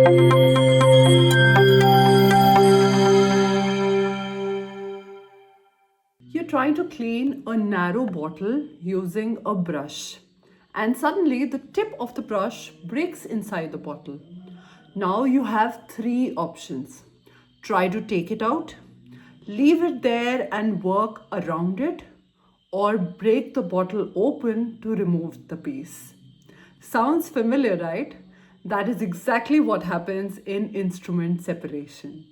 You're trying to clean a narrow bottle using a brush, and suddenly the tip of the brush breaks inside the bottle. Now you have three options. Try to take it out, leave it there and work around it, or break the bottle open to remove the piece. Sounds familiar, right? That is exactly what happens in instrument separation.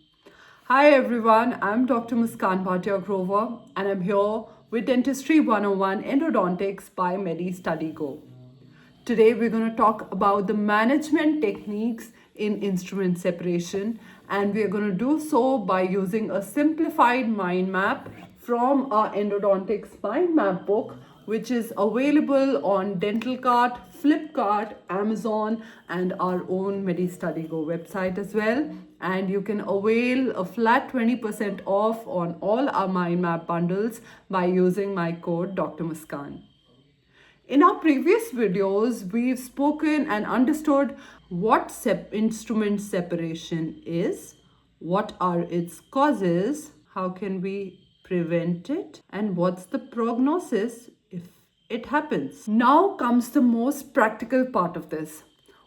Hi everyone, I'm Dr. Muskan Bhatia-Grover and I'm here with Dentistry 101 Endodontics by Medi Study Go. Today we're going to talk about the management techniques in instrument separation, and we're going to do so by using a simplified mind map from our Endodontics mind map book, which is available on Dentalcart, Flipkart, Amazon, and our own Medi Study Go website as well. And you can avail a flat 20% off on all our mind map bundles by using my code Dr. Muskan. In our previous videos, we've spoken and understood what instrument separation is, what are its causes, how can we prevent it, and what's the prognosis if it happens. Now comes the most practical part of this.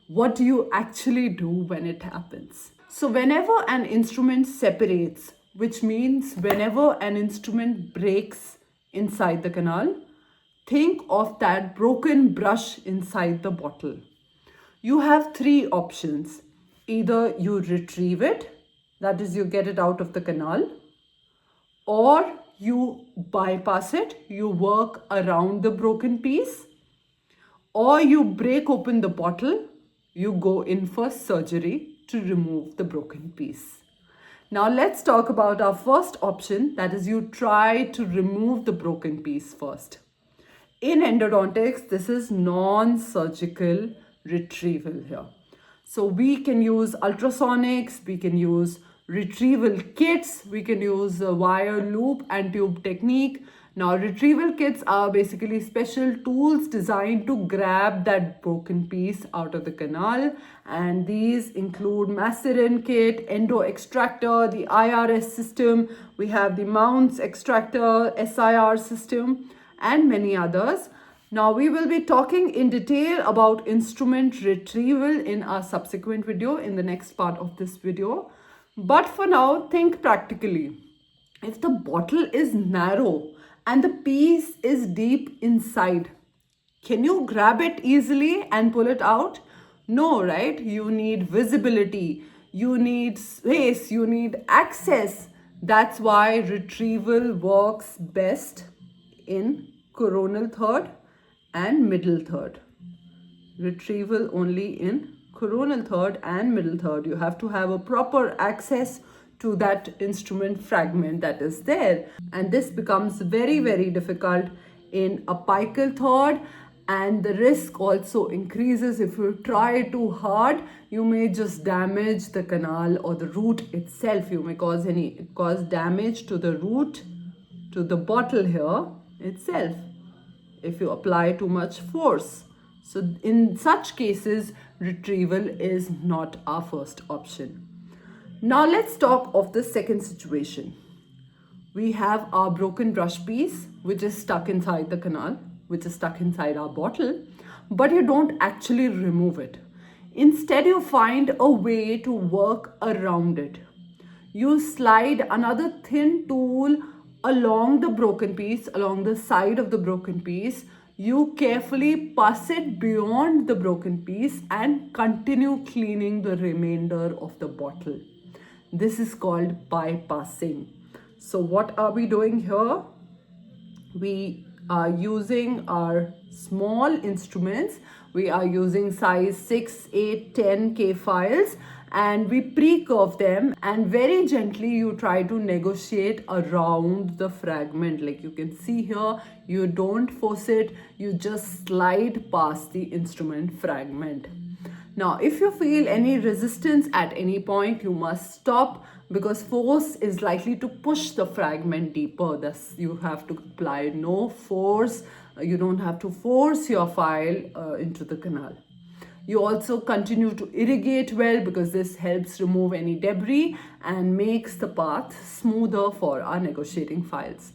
What do you actually do when it happens? So whenever an instrument separates, which means whenever an instrument breaks inside the canal, think of that broken brush inside the bottle. You have three options. Either you retrieve it, that is, you get it out of the canal, or you bypass it, you work around the broken piece, or you break open the bottle, you go in for surgery to remove the broken piece. Now let's talk about our first option, that is, you try to remove the broken piece first. In endodontics, this is non-surgical retrieval here. So we can use ultrasonics, we can use retrieval kits, we can use a wire loop and tube technique. Now retrieval kits are basically special tools designed to grab that broken piece out of the canal, and these include Masserann kit, Endo extractor, the IRS system, we have the Mounce extractor, SIR system, and many others. Now we will be talking in detail about instrument retrieval in our subsequent video, in the next part of this video. But for now, think practically. If the bottle is narrow and the piece is deep inside, can you grab it easily and pull it out? No, right? You need visibility, you need space, you need access. That's why retrieval works best in coronal third and middle third. Retrieval only in coronal third and middle third. You have to have a proper access to that instrument fragment that is there, and this becomes very, very difficult in apical third, and the risk also increases. If you try too hard, you may just damage the canal or the root itself. You may cause damage to the root, to the bottle here itself, if you apply too much force. So in such cases, retrieval is not our first option. Now let's talk of the second situation. We have our broken brush piece, which is stuck inside the canal, which is stuck inside our bottle, but you don't actually remove it. Instead, you find a way to work around it. You slide another thin tool along the broken piece, along the side of the broken piece. You carefully pass it beyond the broken piece and continue cleaning the remainder of the bottle. This is called bypassing. So what are we doing here? We are using our small instruments. We are using size 6, 8, 10 K-Files, and we pre-curve them, and very gently you try to negotiate around the fragment. Like you can see here, you don't force it, you just slide past the instrument fragment. Now, if you feel any resistance at any point, you must stop, because force is likely to push the fragment deeper. Thus, you have to apply no force. You don't have to force your file into the canal. You also continue to irrigate well because this helps remove any debris and makes the path smoother for our negotiating files.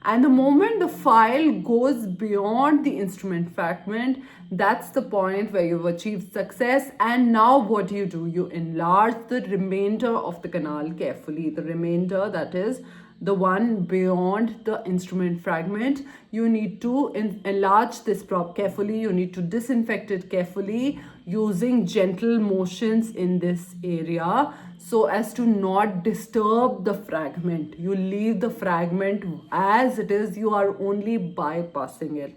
And the moment the file goes beyond the instrument fragment, that's the point where you've achieved success. And now what do? You enlarge the remainder of the canal carefully. The remainder, that is the one beyond the instrument fragment, you need to enlarge this prop carefully. You need to disinfect it carefully using gentle motions in this area so as to not disturb the fragment. You leave the fragment as it is, you are only bypassing it.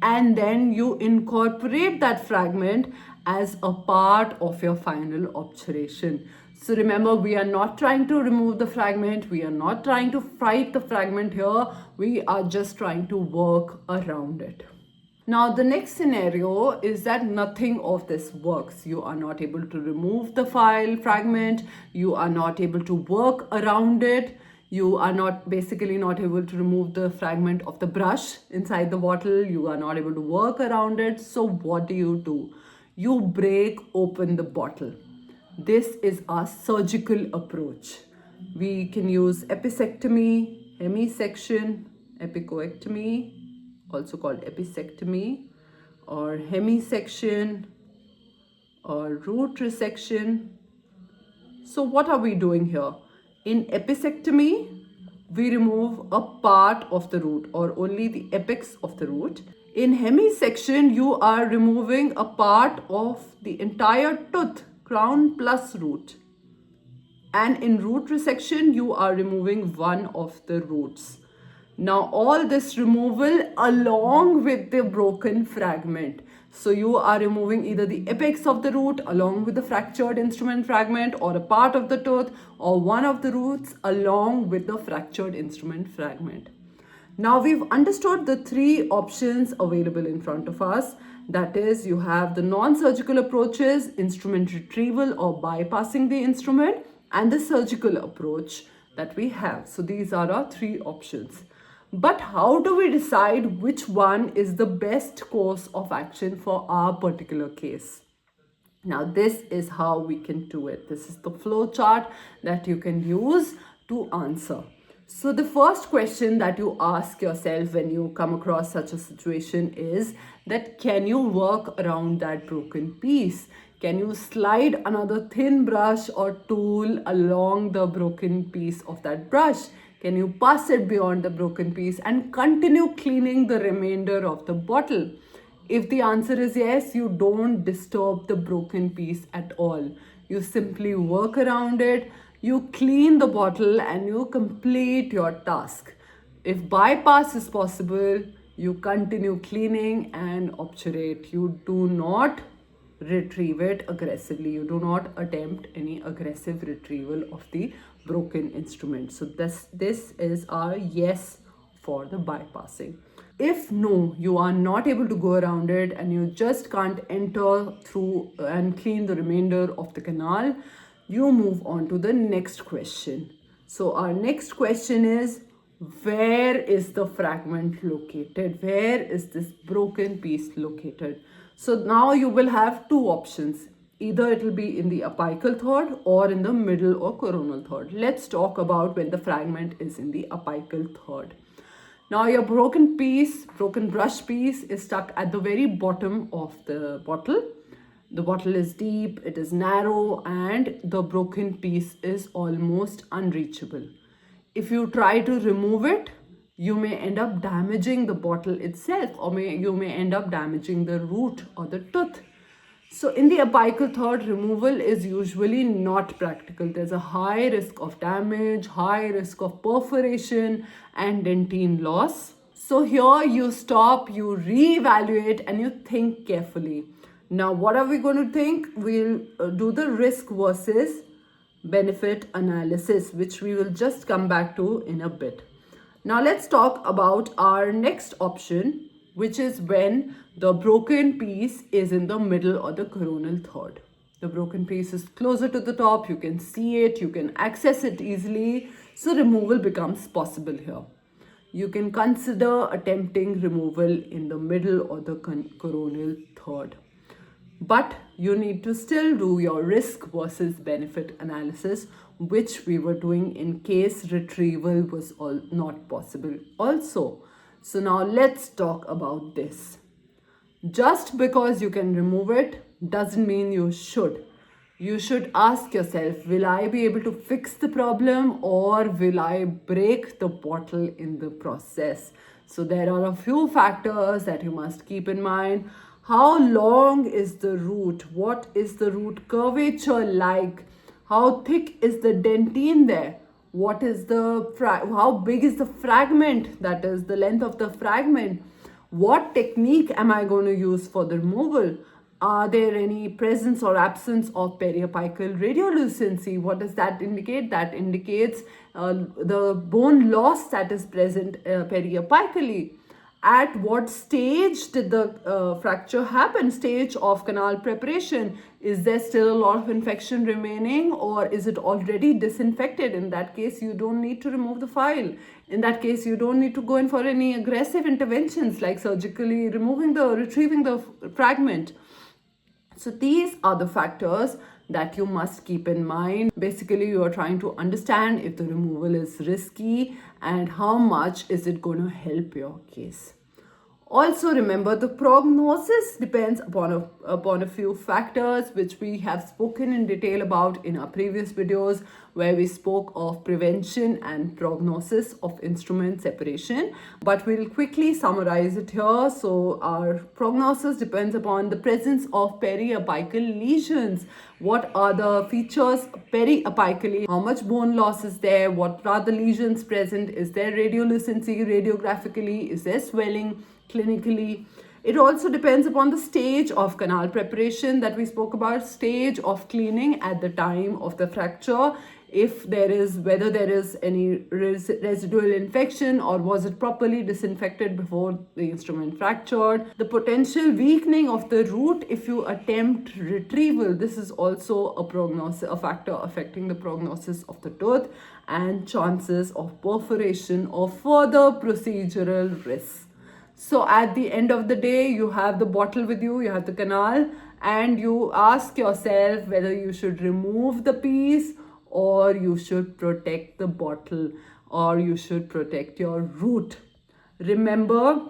And then you incorporate that fragment as a part of your final obturation. So remember, we are not trying to remove the fragment. We are not trying to fight the fragment here. We are just trying to work around it. Now, the next scenario is that nothing of this works. You are not able to remove the file fragment. You are not able to work around it. You are basically not able to remove the fragment of the brush inside the bottle. You are not able to work around it. So what do? You break open the bottle. This is our surgical approach. We can use episectomy, hemisection, apicoectomy, also called episectomy, or hemisection, or root resection. So what are we doing here? In episectomy, we remove a part of the root or only the apex of the root. In hemisection, you are removing a part of the entire tooth, crown plus root. And in root resection, you are removing one of the roots. Now all this removal along with the broken fragment. So you are removing either the apex of the root along with the fractured instrument fragment, or a part of the tooth, or one of the roots along with the fractured instrument fragment. Now we've understood the three options available in front of us. That is, you have the non-surgical approaches, instrument retrieval or bypassing the instrument, and the surgical approach that we have. So these are our three options. But how do we decide which one is the best course of action for our particular case? Now this is how we can do it. This is the flow chart that you can use to answer. So the first question that you ask yourself when you come across such a situation is that, can you work around that broken piece? Can you slide another thin brush or tool along the broken piece of that brush? Can you pass it beyond the broken piece and continue cleaning the remainder of the bottle? If the answer is yes, you don't disturb the broken piece at all. You simply work around it, you clean the bottle, and you complete your task. If bypass is possible, you continue cleaning and obturate. You do not retrieve it aggressively. You do not attempt any aggressive retrieval of the broken instrument. So this is our yes for the bypassing. If no, you are not able to go around it and you just can't enter through and clean the remainder of the canal, you move on to the next question. So our next question is, where is the fragment located? Where is this broken piece located? So now you will have two options. Either it will be in the apical third or in the middle or coronal third. Let's talk about when the fragment is in the apical third. Now your broken brush piece is stuck at the very bottom of the bottle. The bottle is deep, it is narrow, and the broken piece is almost unreachable. If you try to remove it, you may end up damaging the bottle itself, or you may end up damaging the root or the tooth. So in the apical third, removal is usually not practical. There's a high risk of damage, high risk of perforation and dentin loss. So here you stop, you reevaluate, and you think carefully. Now what are we going to think? We'll do the risk versus benefit analysis, which we will just come back to in a bit. Now let's talk about our next option, which is when the broken piece is in the middle or the coronal third. The broken piece is closer to the top, you can see it, you can access it easily, so removal becomes possible here. You can consider attempting removal in the middle or the coronal third. But you need to still do your risk versus benefit analysis, which we were doing in case retrieval was not possible also. So now let's talk about this. Just because you can remove it doesn't mean you should. You should ask yourself, will I be able to fix the problem or will I break the bottle in the process? So there are a few factors that you must keep in mind. How long is the root? What is the root curvature like? How thick is the dentin there? What is how big is the fragment? That is the length of the fragment. What technique am I going to use for the removal? Are there any presence or absence of periapical radiolucency? What does that indicate? That indicates the bone loss that is present periapically. At what stage did the fracture happen? Stage of canal preparation. Is there still a lot of infection remaining or is it already disinfected? In that case, you don't need to remove the file. In that case, you don't need to go in for any aggressive interventions like surgically retrieving the fragment. So these are the factors that you must keep in mind. Basically, you are trying to understand if the removal is risky and how much is it going to help your case. Also remember, the prognosis depends upon a few factors which we have spoken in detail about in our previous videos, where we spoke of prevention and prognosis of instrument separation. But we'll quickly summarize it here. So our prognosis depends upon the presence of periapical lesions. What are the features periapically? How much bone loss is there? What are the lesions present? Is there radiolucency radiographically? Is there swelling clinically? It also depends upon the stage of canal preparation that we spoke about, stage of cleaning at the time of the fracture, whether there is any residual infection or was it properly disinfected before the instrument fractured, the potential weakening of the root if you attempt retrieval. This is also a factor affecting the prognosis of the tooth, and chances of perforation or further procedural risks. So at the end of the day, you have the bottle with you, you have the canal, and you ask yourself whether you should remove the piece or you should protect the bottle or you should protect your root. Remember,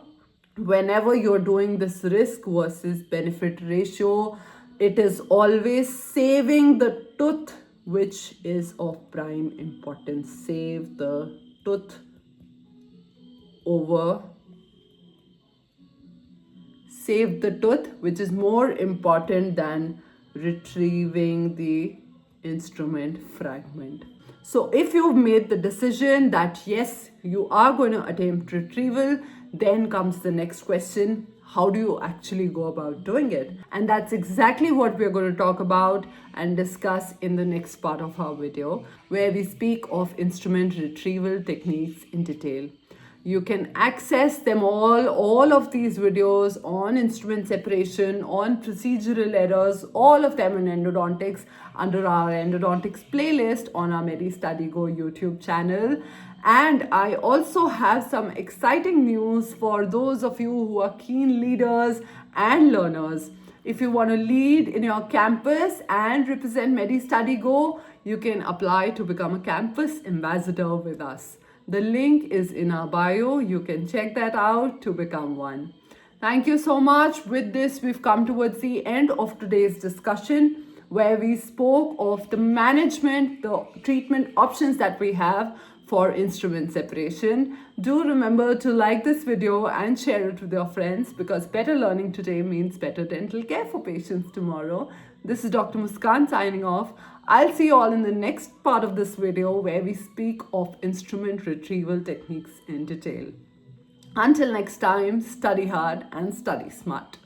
whenever you're doing this risk versus benefit ratio, it is always saving the tooth which is of prime importance. Save the tooth which is more important than retrieving the instrument fragment. So if you've made the decision that yes, you are going to attempt retrieval, then comes the next question: how do you actually go about doing it? And that's exactly what we're going to talk about and discuss in the next part of our video, where we speak of instrument retrieval techniques in detail. You can access them all of these videos on instrument separation, on procedural errors, all of them in Endodontics under our Endodontics playlist on our Medi Study Go YouTube channel. And I also have some exciting news for those of you who are keen leaders and learners. If you want to lead in your campus and represent Medi Study Go, you can apply to become a campus ambassador with us. The link is in our bio. You can check that out to become one. Thank you so much. With this, we've come towards the end of today's discussion, where we spoke of the management, the treatment options that we have for instrument separation. Do remember to like this video and share it with your friends, because better learning today means better dental care for patients tomorrow. This is Dr. Masserann signing off. I'll see you all in the next part of this video, where we speak of instrument retrieval techniques in detail. Until next time, study hard and study smart.